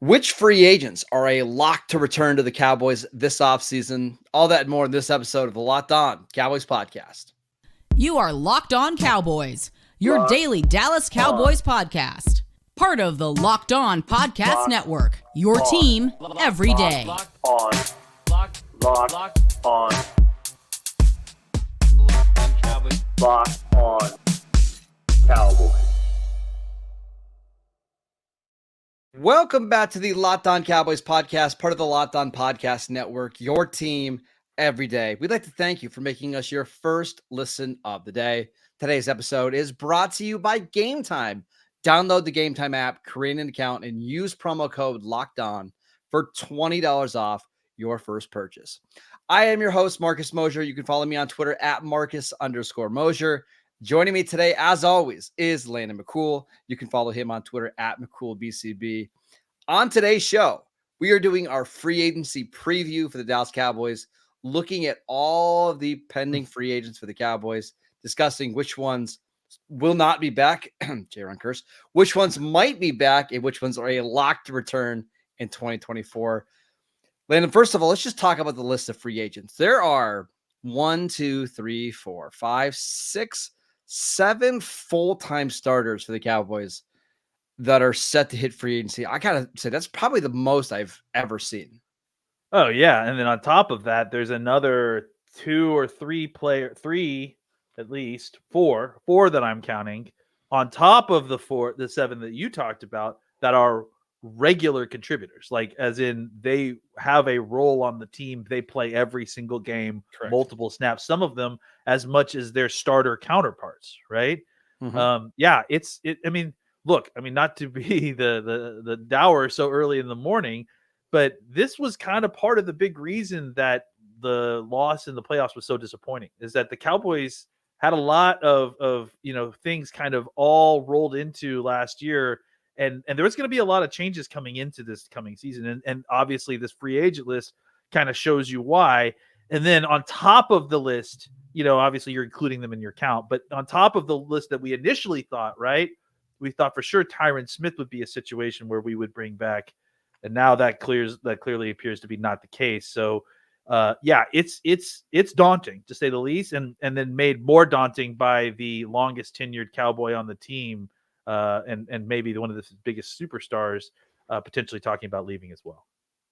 Which free agents are a lock to return to the Cowboys this offseason? All that and more in this episode of the Locked On Cowboys podcast. You are Locked On Cowboys, your daily Dallas Cowboys podcast. Part of the Locked On Podcast Network, your team every day. Locked on Cowboys. Locked on Cowboys. Welcome back to the Locked On Cowboys podcast, part of the Locked On Podcast Network, your team every day. We'd like to thank you for making us your first listen of the day. Today's episode is brought to you by Gametime. Download the Gametime app, create an account, and use promo code LOCKEDON for $20 off your first purchase. I am your host, Marcus Mosher. You can follow me on Twitter at Marcus_Mosher. Joining me today, as always, is Landon McCool. You can follow him on Twitter at McCoolBCB. On today's show, we are doing our free agency preview for the Dallas Cowboys, looking at all of the pending free agents for the Cowboys, discussing which ones will not be back, J-Ron Curse, which ones might be back, and which ones are a lock to return in 2024. Landon, first of all, let's just talk about the list of free agents. There are 7 full-time starters for the Cowboys that are set to hit free agency. I gotta say that's probably the most I've ever seen. Oh yeah, and then on top of that, there's another three at least four that I'm counting on top of the 7 that you talked about that are regular contributors, like as in they have a role on the team. They play every single game, Correct. Multiple snaps, some of them as much as their starter counterparts, right? Mm-hmm. I mean, not to be the dour so early in the morning, but this was kind of part of the big reason that the loss in the playoffs was so disappointing, is that the Cowboys had a lot of things kind of all rolled into last year. And there was going to be a lot of changes coming into this coming season. And obviously this free agent list kind of shows you why. And then on top of the list, obviously you're including them in your count, but on top of the list that we initially thought, right? We thought for sure Tyron Smith would be a situation where we would bring back. And now that clearly appears to be not the case. So it's daunting to say the least. And then made more daunting by the longest tenured Cowboy on the team, and maybe one of the biggest superstars potentially talking about leaving as well.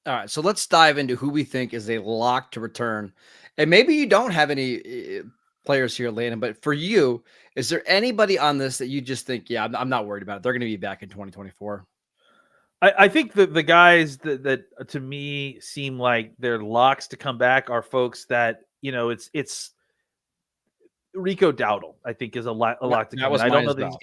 All right, so let's dive into who we think is a lock to return. And maybe you don't have any players here, Landon, but for you, is there anybody on this that you just think, yeah, I'm not worried about it? They're going to be back in 2024. I think that the guys that to me seem like they're locks to come back are folks that, it's Rico Dowdle, I think, is a lock to come back. I don't know that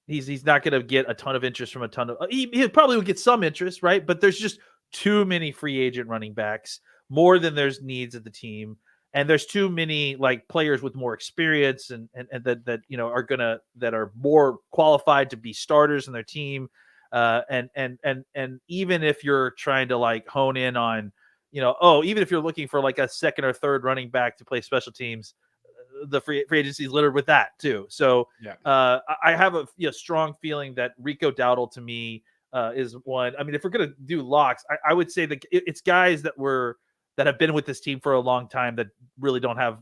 he's not going to get a ton of interest from a ton of he probably would get some interest, right? But there's just too many free agent running backs, more than there's needs of the team, and there's too many like players with more experience and that are more qualified to be starters in their team. And even if you're trying to like hone in on, even if you're looking for like a second or third running back to play special teams, the free agency is littered with that too. So Yeah. I have a strong feeling that Rico Dowdle to me is one. I mean, if we're going to do locks, I would say that it's guys that have been with this team for a long time that really don't have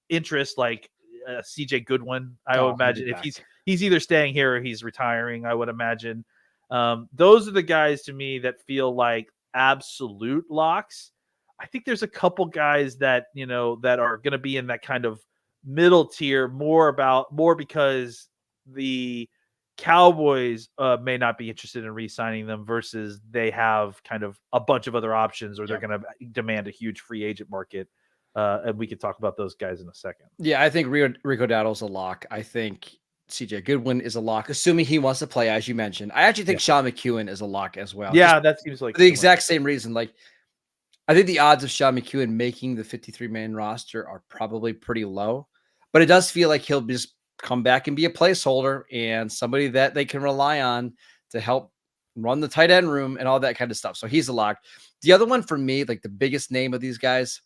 interest, like CJ Goodwin. I would imagine if he's either staying here or he's retiring, I would imagine. Those are the guys to me that feel like absolute locks. I think there's a couple guys that, that are going to be in that kind of middle tier, more because the Cowboys may not be interested in re-signing them versus they have kind of a bunch of other options, or they're going to demand a huge free agent market. And we could talk about those guys in a second. Yeah, I think Rico Dowdle's a lock. I think CJ Goodwin is a lock, assuming he wants to play, as you mentioned. I actually think Sean McEwen is a lock as well. Yeah, that seems like for the exact same reason. Like, I think the odds of Sean McEwen making the 53-man roster are probably pretty low, but it does feel like he'll just come back and be a placeholder and somebody that they can rely on to help run the tight end room and all that kind of stuff. So he's a lock. The other one for me, like the biggest name of these guys,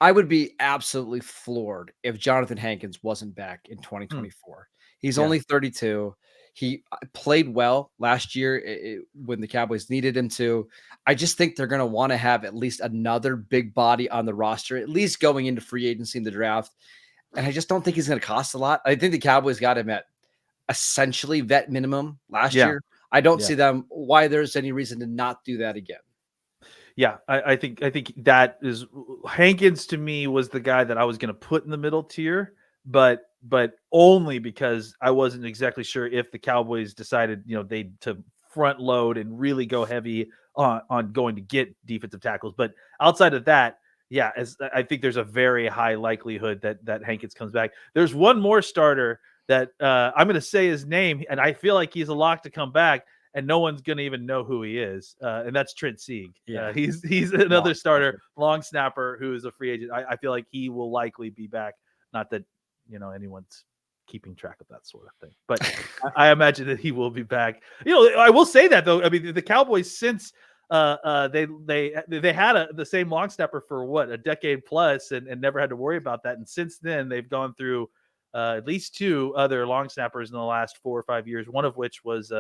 I would be absolutely floored if Jonathan Hankins wasn't back in 2024. He's only 32. He played well last year when the Cowboys needed him to. I just think they're going to want to have at least another big body on the roster, at least going into free agency in the draft. And I just don't think he's going to cost a lot. I think the Cowboys got him at essentially vet minimum last year. I don't see them why there's any reason to not do that again. Yeah, I think that is Hankins to me was the guy that I was going to put in the middle tier, but only because I wasn't exactly sure if the Cowboys decided, they to front load and really go heavy on going to get defensive tackles. But outside of that, I think there's a very high likelihood that Hankins comes back. There's one more starter that I'm going to say his name, and I feel like he's a lock to come back, and no one's going to even know who he is, and that's Trent Sieg. Yeah. He's another starter, long snapper who is a free agent. I feel like he will likely be back. Not that anyone's keeping track of that sort of thing, but I imagine that he will be back. I will say that though. I mean, the Cowboys since they had the same long snapper for a decade plus, and never had to worry about that. And since then, they've gone through at least 2 other long snappers in the last 4 or 5 years. One of which was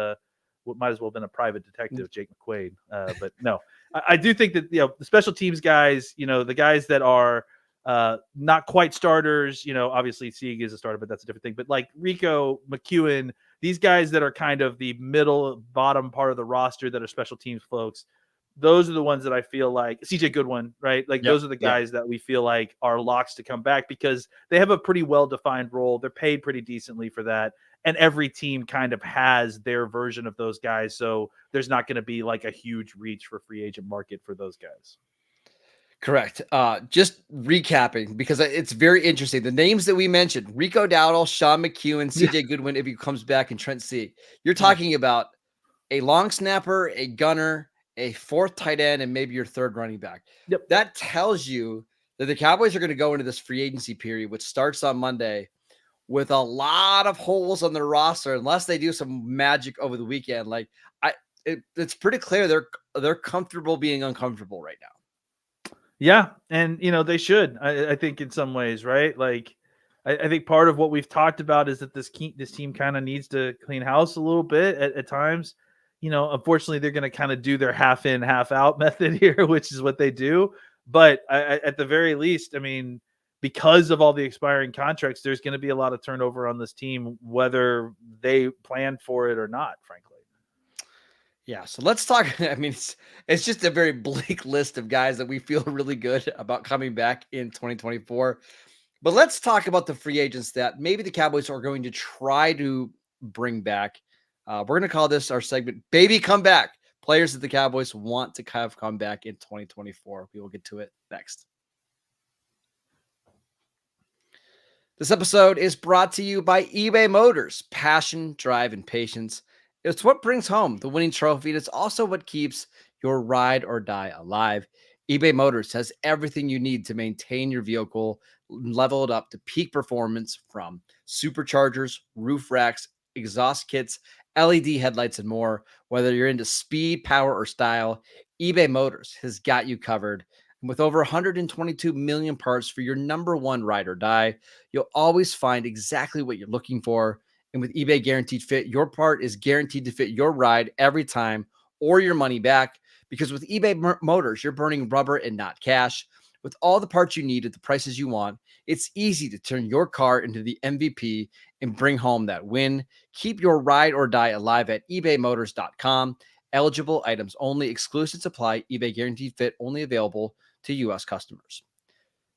what might as well have been a private detective, Jake McQuaid. But no, I do think that the special teams guys, the guys that are not quite starters, obviously Sieg is a starter, but that's a different thing. But like Rico, McEwen, these guys that are kind of the bottom part of the roster that are special teams folks, those are the ones that I feel like CJ Goodwin, right? Like those are the guys that we feel like are locks to come back because they have a pretty well-defined role. They're paid pretty decently for that. And every team kind of has their version of those guys. So there's not going to be like a huge reach for free agent market for those guys. Correct. Just recapping, because it's very interesting. The names that we mentioned, Rico Dowdle, Sean McEwen, CJ Goodwin, if he comes back, and Trent Sieg. You're talking about a long snapper, a gunner, a 4th tight end, and maybe your 3rd running back. Yep. That tells you that the Cowboys are going to go into this free agency period, which starts on Monday, with a lot of holes on their roster, unless they do some magic over the weekend. Like it's pretty clear they're comfortable being uncomfortable right now. Yeah, and they should. I think in some ways, right? Like I think part of what we've talked about is that this team kind of needs to clean house a little bit at times. Unfortunately, they're going to kind of do their half in, half out method here, which is what they do. But at the very least, I mean, because of all the expiring contracts, there's going to be a lot of turnover on this team, whether they planned for it or not, frankly. Yeah, so let's talk. I mean, it's just a very bleak list of guys that we feel really good about coming back in 2024. But let's talk about the free agents that maybe the Cowboys are going to try to bring back. We're going to call this our segment, Baby Come Back. Players that the Cowboys want to have come back in 2024. We will get to it next. This episode is brought to you by eBay Motors. Passion, drive, and patience. It's what brings home the winning trophy, and it's also what keeps your ride or die alive. eBay Motors has everything you need to maintain your vehicle, level it up to peak performance, from superchargers, roof racks, exhaust kits, LED headlights, and more. Whether you're into speed, power, or style, eBay Motors has got you covered. And with over 122 million parts for your number one ride or die, you'll always find exactly what you're looking for. And with eBay Guaranteed Fit, your part is guaranteed to fit your ride every time, or your money back. Because with eBay Motors, you're burning rubber and not cash. With all the parts you need at the prices you want, it's easy to turn your car into the MVP and bring home that win. Keep your ride or die alive at ebaymotors.com. Eligible items only. Exclusions apply. eBay Guaranteed Fit only available to U.S. customers.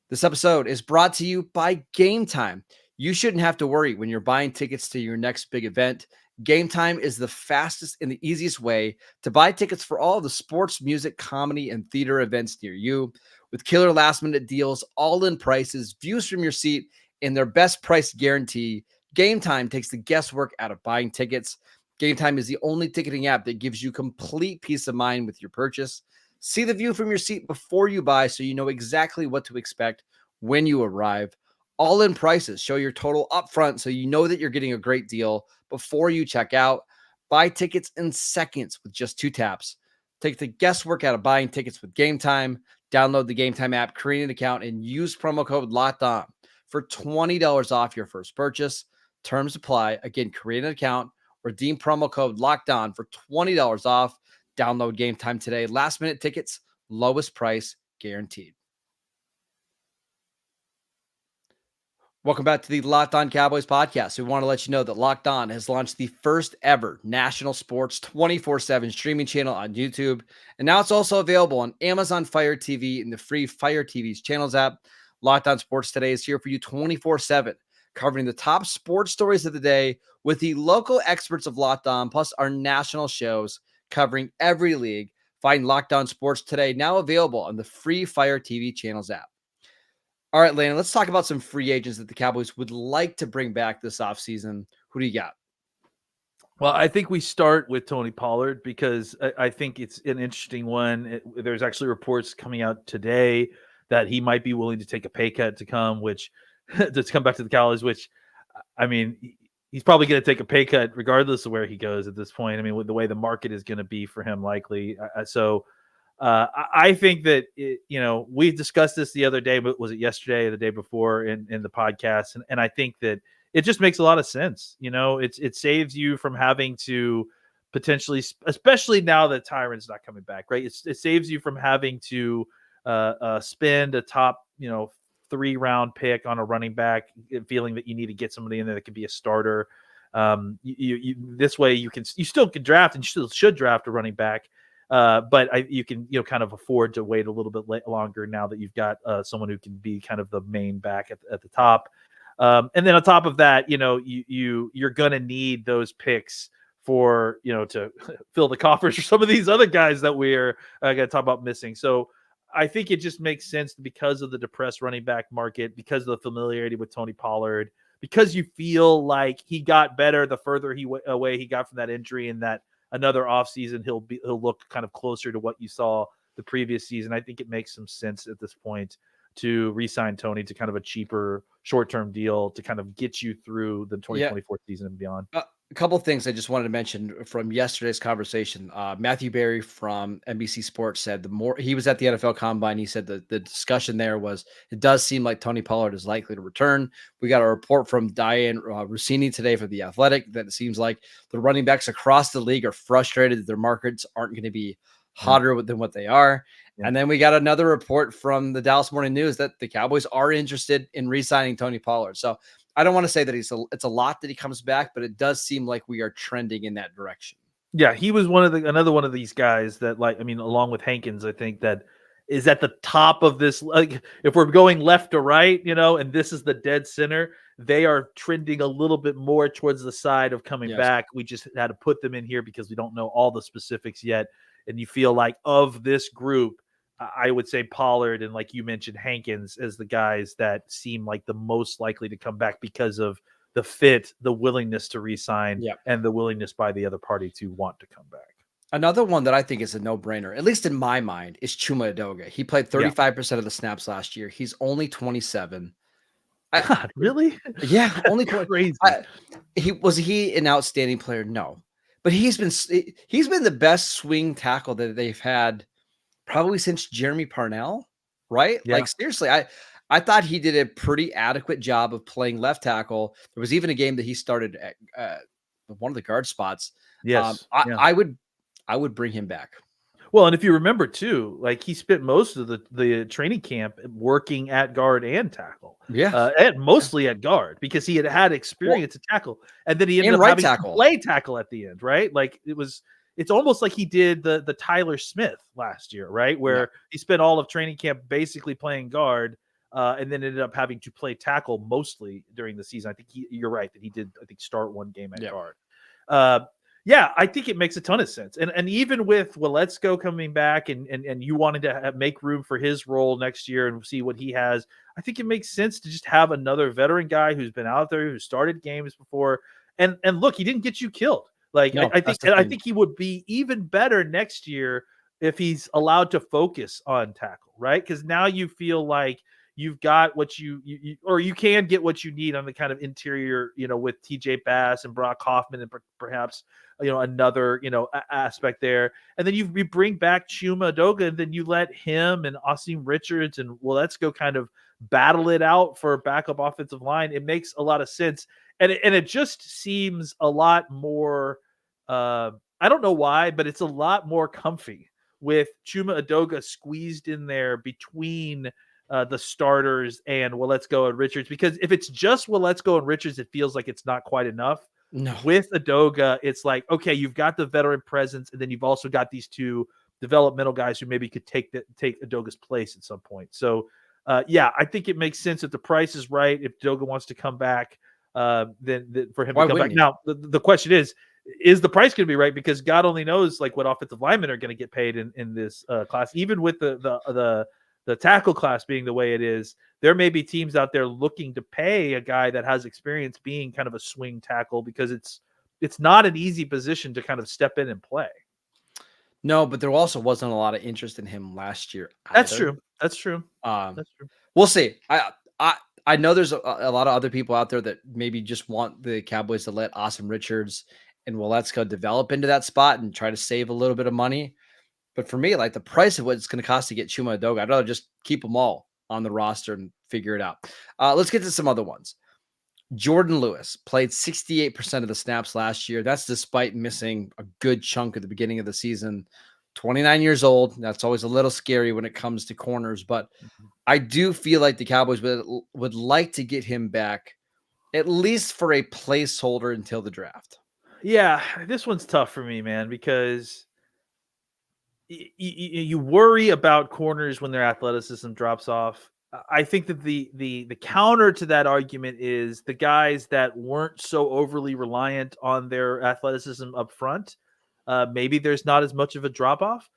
This episode is brought to you by Gametime. You shouldn't have to worry when you're buying tickets to your next big event. Gametime is the fastest and the easiest way to buy tickets for all the sports, music, comedy, and theater events near you. With killer last-minute deals, all-in prices, views from your seat, and their best price guarantee, Gametime takes the guesswork out of buying tickets. Gametime is the only ticketing app that gives you complete peace of mind with your purchase. See the view from your seat before you buy, so you know exactly what to expect when you arrive. All-in prices show your total upfront, so you know that you're getting a great deal before you check out. Buy tickets in seconds with just 2 taps. Take the guesswork out of buying tickets with Gametime. Download the Gametime app, create an account, and use promo code LOCKEDON for $20 off your first purchase. Terms apply. Again, create an account Redeem promo code Locked On for $20 off. Download Game Time today. Last minute tickets, lowest price guaranteed. Welcome back to the Locked On Cowboys podcast. We want to let you know that Locked On has launched the first ever national sports 24/7 streaming channel on YouTube. And now it's also available on Amazon Fire TV and the free Fire TV's channels app. Locked On Sports Today is here for you 24/7, covering the top sports stories of the day with the local experts of Locked On, plus our national shows covering every league. Find Locked On Sports Today now available on the free Fire TV channels app. All right, Landon, let's talk about some free agents that the Cowboys would like to bring back this offseason. Who do you got? Well, I think we start with Tony Pollard because I think it's an interesting one. There's actually reports coming out today that he might be willing to take a pay cut to come, which to come back to the Cowboys, which, I mean, he's probably going to take a pay cut regardless of where he goes at this point. I mean, with the way the market is going to be for him, likely. I think that, we discussed this the other day, but was it yesterday or the day before in the podcast? And I think that it just makes a lot of sense. It saves you from having to potentially, especially now that Tyron's not coming back, right? It saves you from having to spend a top, 3-round pick on a running back, feeling that you need to get somebody in there that could be a starter. This way you still can draft and you still should draft a running back. But you can, kind of afford to wait a little bit longer now that you've got someone who can be kind of the main back at the top. And then on top of that, you're going to need those picks for, to fill the coffers for some of these other guys that we're going to talk about missing. So I think it just makes sense because of the depressed running back market, because of the familiarity with Tony Pollard, because you feel like he got better the further away he got from that injury, and that another offseason he'll look kind of closer to what you saw the previous season. I think it makes some sense at this point to re-sign Tony to kind of a cheaper short-term deal to kind of get you through the 2024 season and beyond. A couple of things I just wanted to mention from yesterday's conversation. Matthew Berry from NBC Sports said he was at the NFL Combine. He said the discussion there was it does seem like Tony Pollard is likely to return. We got a report from Diane Rossini today for The Athletic that it seems like the running backs across the league are frustrated that their markets aren't going to be hotter than what they are. Yeah. And then we got another report from the Dallas Morning News that the Cowboys are interested in re-signing Tony Pollard. So I don't want to say that it's a lot that he comes back, but it does seem like we are trending in that direction. Yeah, he was another one of these guys that, along with Hankins, I think that is at the top of this. Like, if we're going left to right, and this is the dead center, they are trending a little bit more towards the side of coming back. We just had to put them in here because we don't know all the specifics yet. And you feel like of this group, I would say Pollard and, like you mentioned, Hankins as the guys that seem like the most likely to come back because of the fit, the willingness to re-sign, and the willingness by the other party to want to come back. Another one that I think is a no-brainer, at least in my mind, is Chuma Adoga. He played 35% of the snaps last year. He's only 27. God, really? Yeah, only crazy. Was he an outstanding player? No, but he's been the best swing tackle that they've had probably since Jeremy Parnell, right? Yeah. Like, seriously, I thought he did a pretty adequate job of playing left tackle. There was even a game that he started at one of the guard spots. Yes, I would bring him back. Well, and if you remember too, like, he spent most of the training camp working at guard and tackle. Yeah, and mostly at guard because he had experience at tackle, and then he ended up having to play tackle at the end, right? Like, it's almost like he did the Tyler Smith last year, right? Where he spent all of training camp basically playing guard, and then ended up having to play tackle mostly during the season. I think you're right that he did, I think, start one game at guard. I think it makes a ton of sense. And even with Waletzko coming back and you wanted to make room for his role next year and see what he has, I think it makes sense to just have another veteran guy who's been out there, who started games before. And look, he didn't get you killed. Like, I think he would be even better next year if he's allowed to focus on tackle, right? Because now you feel like you've got what you can get what you need on the kind of interior, with TJ Bass and Brock Hoffman and perhaps, another, aspect there. And then you bring back Chuma Adoga, and then you let him and Austin Richards and let's go kind of battle it out for a backup offensive line, it makes a lot of sense. And it just seems a lot more, I don't know why, but it's a lot more comfy with Chuma Adoga squeezed in there between the starters and Waletzko and Richards. Because if it's just Waletzko and Richards, it feels like it's not quite enough. No. With Adoga, it's like, okay, you've got the veteran presence, and then you've also got these two developmental guys who maybe could take Adoga's place at some point. So, yeah, I think it makes sense if the price is right. If Adoga wants to come back, then for him to come back. Now, the question is the price going to be right? Because God only knows like what offensive linemen are going to get paid in this class. Even with the tackle class being the way it is, there may be teams out there looking to pay a guy that has experience being kind of a swing tackle, because it's not an easy position to kind of step in and play. No, but there also wasn't a lot of interest in him last year either. That's true. That's true. We'll see. I know there's a lot of other people out there that maybe just want the Cowboys to let Austin Richards and Waletzko develop into that spot and try to save a little bit of money. But for me, like the price of what it's going to cost to get Chuma Adoga, I'd rather just keep them all on the roster and figure it out. Let's get to some other ones. Jordan Lewis played 68% of the snaps last year. That's despite missing a good chunk at the beginning of the season. 29 years old. That's always a little scary when it comes to corners, but I do feel like the Cowboys would like to get him back, at least for a placeholder until the draft. Yeah, this one's tough for me, man, because you worry about corners when their athleticism drops off. I think that the counter to that argument is the guys that weren't so overly reliant on their athleticism up front. Maybe there's not as much of a drop off.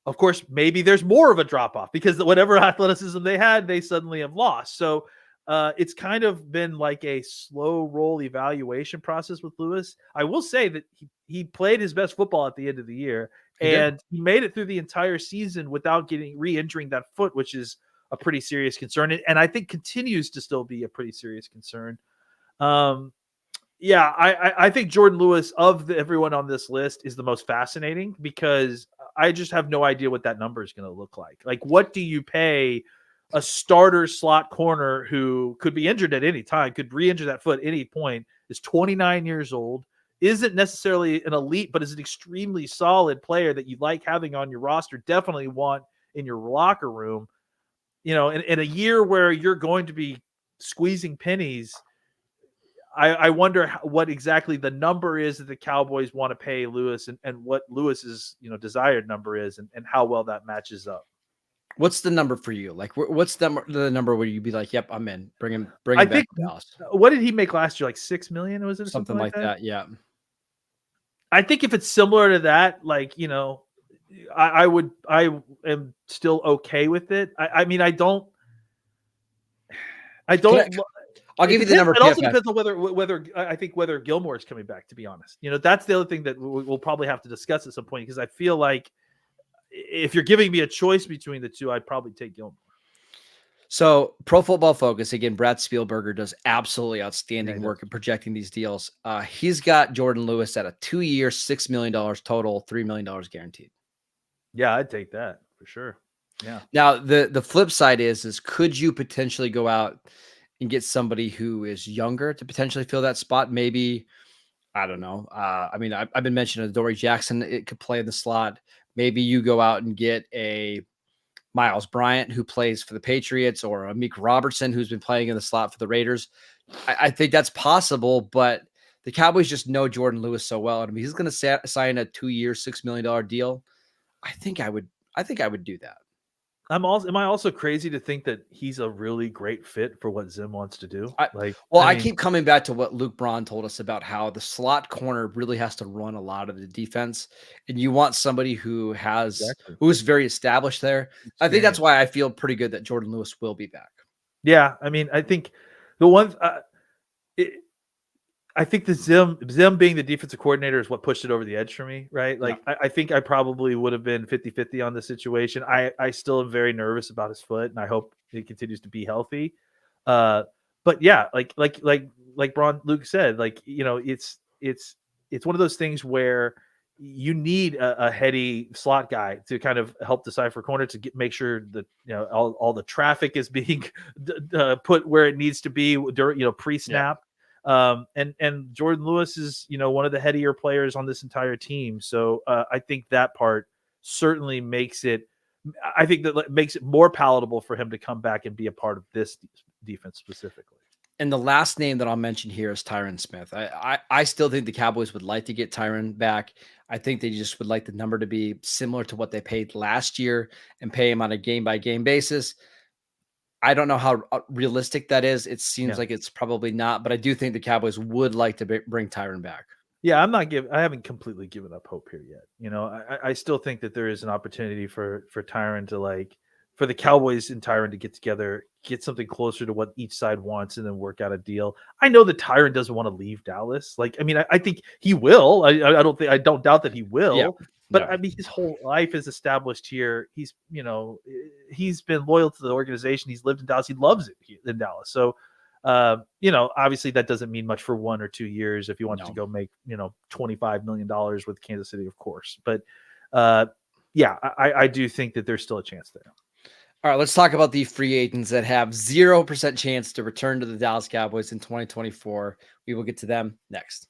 Of course, maybe there's more of a drop off because whatever athleticism they had, they suddenly have lost. So it's kind of been like a slow roll evaluation process with Lewis. I will say that he played his best football at the end of the year, and he made it through the entire season without getting re-injuring that foot, which is a pretty serious concern. And I think continues to still be a pretty serious concern. Yeah, I think Jordan Lewis of everyone on this list is the most fascinating, because I just have no idea what that number is going to look like. Like, what do you pay a starter slot corner who could be injured at any time, could re-injure that foot at any point, is 29 years old, isn't necessarily an elite, but is an extremely solid player that you like having on your roster, definitely want in your locker room. You know, in a year where you're going to be squeezing pennies, I wonder what exactly the number is that the Cowboys want to pay Lewis, and what Lewis's desired number is, and how well that matches up. What's the number for you? Like, what's the number where you'd be like, "Yep, I'm in. Bring him back to Dallas." What did he make last year? Like $6 million? Was it something like that? Yeah. I think if it's similar to that, like I am still okay with it. I mean, I don't. I'll give you the number. It also depends on whether Gilmore is coming back, to be honest. That's the other thing that we'll probably have to discuss at some point, because I feel like if you're giving me a choice between the two, I'd probably take Gilmore. So Pro Football Focus, again, Brad Spielberger does absolutely outstanding work in projecting these deals. He's got Jordan Lewis at a 2-year, $6 million total, $3 million guaranteed. Yeah, I'd take that for sure. Yeah. Now, the flip side is could you potentially go out and get somebody who is younger to potentially fill that spot? Maybe, I don't know. I mean, I've been mentioning Adoree Jackson. It could play in the slot. Maybe you go out and get a Miles Bryant who plays for the Patriots, or a Meek Robertson who's been playing in the slot for the Raiders. I think that's possible, but the Cowboys just know Jordan Lewis so well. I mean, he's going to sign a 2-year, $6 million deal. I think I would do that. Am I also crazy to think that he's a really great fit for what Zim wants to do? I keep coming back to what Luke Braun told us about how the slot corner really has to run a lot of the defense, and you want somebody who is very established there. I think that's why I feel pretty good that Jordan Lewis will be back. Yeah, I mean, I think the one I think the Zim being the defensive coordinator is what pushed it over the edge for me, right? Like, yeah. I think I probably would have been 50-50 on the situation. I still am very nervous about his foot, and I hope he continues to be healthy. But yeah, like Luke said, like, it's one of those things where you need a heady slot guy to kind of help decipher corner to make sure that all the traffic is being put where it needs to be during pre-snap. And Jordan Lewis is one of the headier players on this entire team, so I think that part certainly makes it. I think that makes it more palatable for him to come back and be a part of this defense specifically. And the last name that I'll mention here is Tyron Smith. I still think the Cowboys would like to get Tyron back. I think they just would like the number to be similar to what they paid last year and pay him on a game-by-game basis. I don't know how realistic that is. It seems like it's probably not, but I do think the Cowboys would like to bring Tyron back. Yeah, I haven't completely given up hope here yet. I still think that there is an opportunity for Tyron to for the Cowboys and Tyron to get together, get something closer to what each side wants, and then work out a deal. I know that Tyron doesn't want to leave Dallas. I think he will. I don't doubt that he will. Yeah. But I mean, his whole life is established here. He's been loyal to the organization. He's lived in Dallas. He loves it in Dallas. So, obviously that doesn't mean much for 1 or 2 years if he wants to go make, $25 million with Kansas City, of course. But I do think that there's still a chance there. All right, let's talk about the free agents that have 0% chance to return to the Dallas Cowboys in 2024. We will get to them next.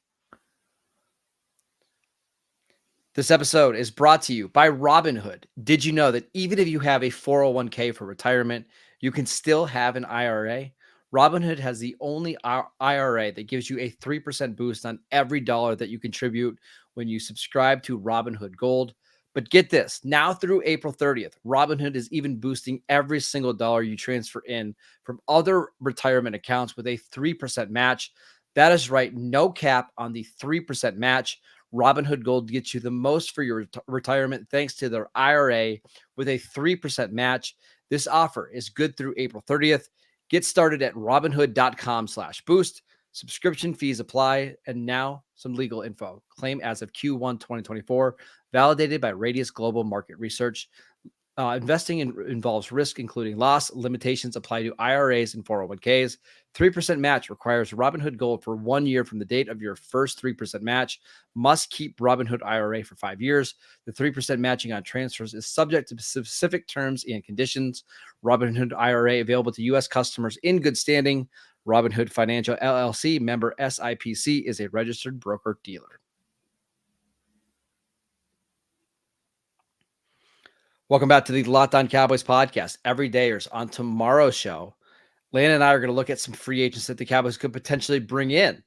This episode is brought to you by Robinhood. Did you know that even if you have a 401k for retirement, you can still have an IRA? Robinhood has the only IRA that gives you a 3% boost on every dollar that you contribute when you subscribe to Robinhood Gold. But get this, now through April 30th, Robinhood is even boosting every single dollar you transfer in from other retirement accounts with a 3% match. That is right, no cap on the 3% match. Robinhood Gold gets you the most for your retirement thanks to their IRA with a 3% match. This offer is good through April 30th. Get started at robinhood.com/boost. Subscription fees apply. And now some legal info. Claim as of Q1 2024, validated by Radius Global Market Research. Investing involves risk, including loss. Limitations apply to IRAs and 401ks. 3% match requires Robinhood Gold for 1 year from the date of your first 3% match. Must keep Robinhood IRA for 5 years. The 3% matching on transfers is subject to specific terms and conditions. Robinhood IRA available to U.S. customers in good standing. Robinhood Financial LLC, member SIPC, is a registered broker-dealer. Welcome back to the Locked On Cowboys podcast. Everydayers. On tomorrow's show, Landon and I are going to look at some free agents that the Cowboys could potentially bring in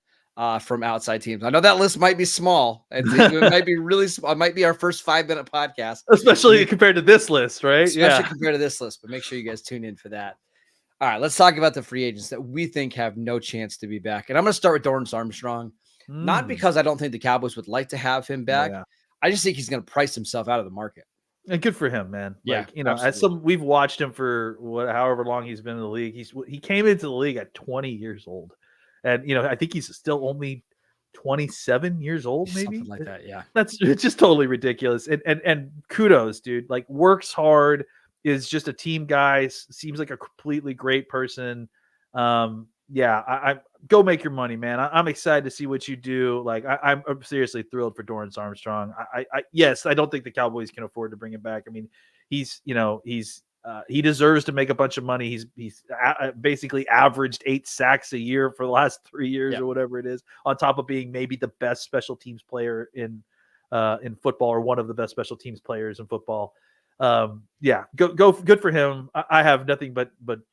from outside teams. I know that list might be small. It might be really small. It might be our first 5-minute podcast. Especially compared to this list, right? Especially compared to this list, but make sure you guys tune in for that. All right, let's talk about the free agents that we think have no chance to be back. And I'm going to start with Dorrance Armstrong, not because I don't think the Cowboys would like to have him back. Yeah. I just think he's going to price himself out of the market. And good for him, man. Yeah, we've watched him for however long he's been in the league. He came into the league at 20 years old, and I think he's still only 27 years old, maybe something like that. Yeah, it's just totally ridiculous. And kudos, dude. Works hard, is just a team guy. Seems like a completely great person. I go make your money, man. I'm excited to see what you do. I'm seriously thrilled for Dorrance Armstrong. Yes, I don't think the Cowboys can afford to bring him back. I mean, he deserves to make a bunch of money. He's basically averaged 8 sacks a year for the last 3 years or whatever it is, on top of being maybe the best special teams player in football, or one of the best special teams players in football. Go good for him. I have nothing but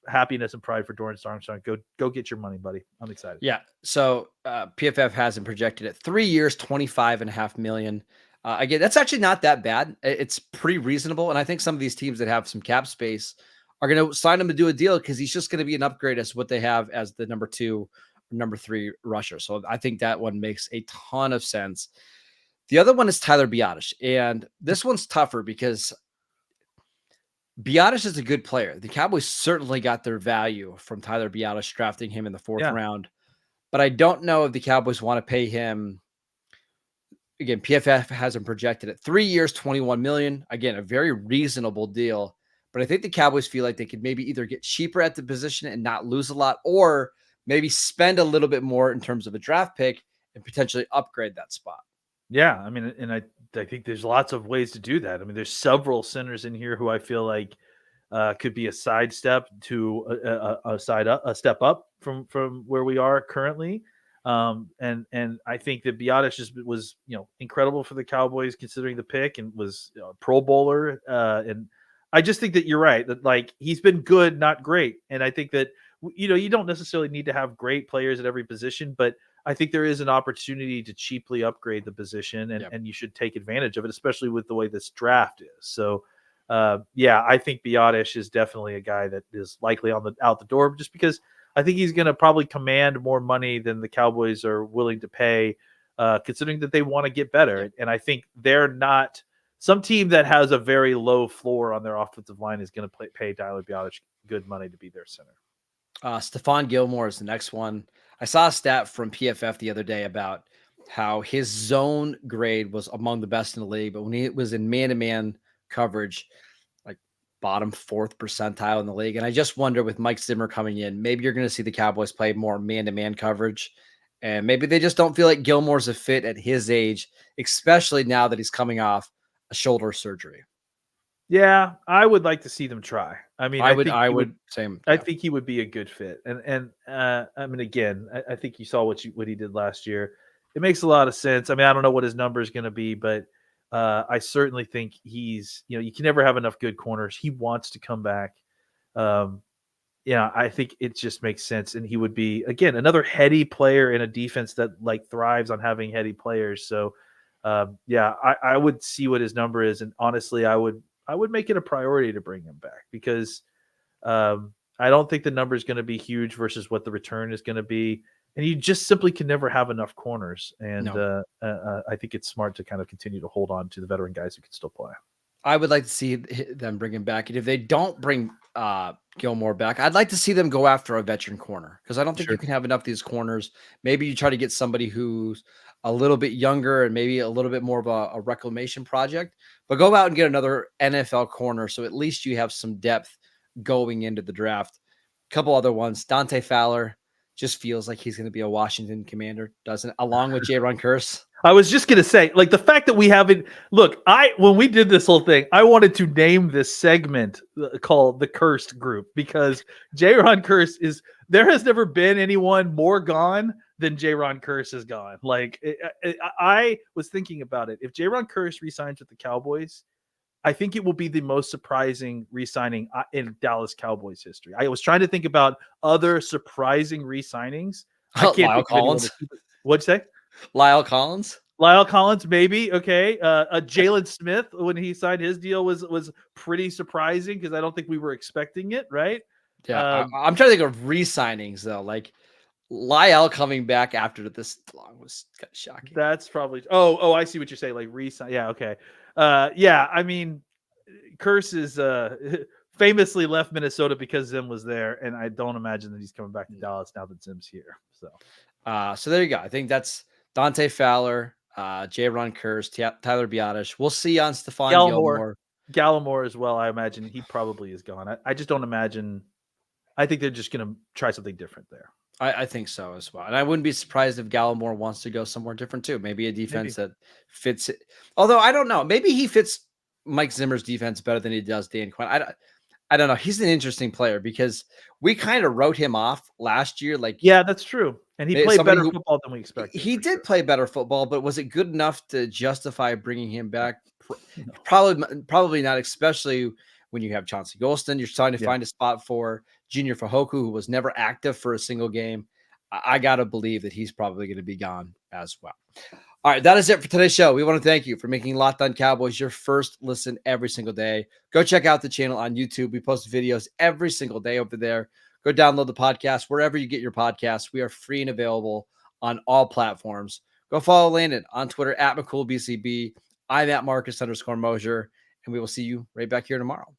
happiness and pride for Dorrance Armstrong. Go get your money, buddy. I'm excited. Yeah. So PFF has him projected at 3 years, $25.5 million. Again, that's actually not that bad. It's pretty reasonable. And I think some of these teams that have some cap space are going to sign him to do a deal because he's just going to be an upgrade as what they have as the number 2, number 3 rusher. So I think that one makes a ton of sense. The other one is Tyler Biadasz. And this one's tougher because Biadasz is a good player. The Cowboys certainly got their value from Tyler Biadasz, drafting him in the 4th round. But I don't know if the Cowboys want to pay him. Again, PFF has him projected at 3 years, $21 million. Again, a very reasonable deal. But I think the Cowboys feel like they could maybe either get cheaper at the position and not lose a lot, or maybe spend a little bit more in terms of a draft pick and potentially upgrade that spot. Yeah, I mean, and I think there's lots of ways to do that. I mean, there's several centers in here who I feel like could be a sidestep to a step up from where we are currently. And I think that Biotis just was incredible for the Cowboys considering the pick and was a Pro Bowler. And I just think that you're right that like he's been good, not great. And I think that you don't necessarily need to have great players at every position, but I think there is an opportunity to cheaply upgrade the position, and, Yep. and you should take advantage of it, especially with the way this draft is. So, yeah, I think Biotish is definitely a guy that is likely on the out the door, just because I think he's going to probably command more money than the Cowboys are willing to pay, considering that they want to get better. Yep. And I think they're not some team that has a very low floor on their offensive line is going to pay Tyler Biotish good money to be their center. Stephon Gilmore is the next one. I saw a stat from PFF the other day about how his zone grade was among the best in the league, but when he was in man-to-man coverage, like bottom 4th percentile in the league. And I just wonder with Mike Zimmer coming in, maybe you're going to see the Cowboys play more man-to-man coverage, and maybe they just don't feel like Gilmore's a fit at his age, especially now that he's coming off a shoulder surgery. Yeah, I would like to see them try. I mean, I would same. I think he would be a good fit. And I mean, again, I think you saw what he did last year. It makes a lot of sense. I mean, I don't know what his number is going to be, but I certainly think he's, you can never have enough good corners. He wants to come back. I think it just makes sense. And he would be, again, another heady player in a defense that like thrives on having heady players. So, I would see what his number is. And honestly, I would make it a priority to bring him back because I don't think the number is going to be huge versus what the return is going to be. And you just simply can never have enough corners. And No. I think it's smart to kind of continue to hold on to the veteran guys who can still play. I would like to see them bring him back. And if they don't bring Gilmore back, I'd like to see them go after a veteran corner because I don't think you can have enough of these corners. Maybe you try to get somebody who's a little bit younger and maybe a little bit more of a reclamation project, but go out and get another NFL corner. So at least you have some depth going into the draft. A couple other ones. Dante Fowler just feels like he's going to be a Washington Commander, doesn't it? Along with J-Ron Curse. I was just going to say, like the fact that we haven't when we did this whole thing, I wanted to name this segment called the Cursed Group because J-Ron Curse there has never been anyone more gone than J-Ron Curse is gone. Like I was thinking about it. If J-Ron Curse resigns with the Cowboys, I think it will be the most surprising re-signing in Dallas Cowboys history. I was trying to think about other surprising re-signings. I can't Lyle think of anyone. Collins. What'd you say? Lyle Collins. Lyle Collins, maybe. Okay. Jalen Smith, when he signed his deal, was pretty surprising because I don't think we were expecting it, right? Yeah, I'm trying to think of re-signings though. Like Lyle coming back after this long was kind of shocking. That's probably. Oh, I see what you're saying. Like re-sign. Yeah. Okay. Yeah. I mean, Curse is famously left Minnesota because Zim was there, and I don't imagine that he's coming back to Dallas now that Zim's here. So there you go. I think that's Dante Fowler, J-Ron Curse, Tyler Biotish. We'll see on Stephon Gilmore. Gallimore as well. I imagine he probably is gone. I just don't imagine. I think they're just going to try something different there. I think so as well. And I wouldn't be surprised if Gallimore wants to go somewhere different too. Maybe a defense that fits it. Although I don't know. Maybe he fits Mike Zimmer's defense better than he does Dan Quinn. I don't know. He's an interesting player because we kind of wrote him off last year. Like, yeah, that's true. And he played better football than we expected. He did play better football, but was it good enough to justify bringing him back? No. Probably not, especially when you have Chauncey Golston. You're trying to find a spot for Junior Fajoku, who was never active for a single game. I got to believe that he's probably going to be gone as well. All right, that is it for today's show. We want to thank you for making Locked On Cowboys your first listen every single day. Go check out the channel on YouTube. We post videos every single day over there. Go download the podcast wherever you get your podcasts. We are free and available on all platforms. Go follow Landon on Twitter @McCoolBCB. I'm @Marcus_Mosier, and we will see you right back here tomorrow.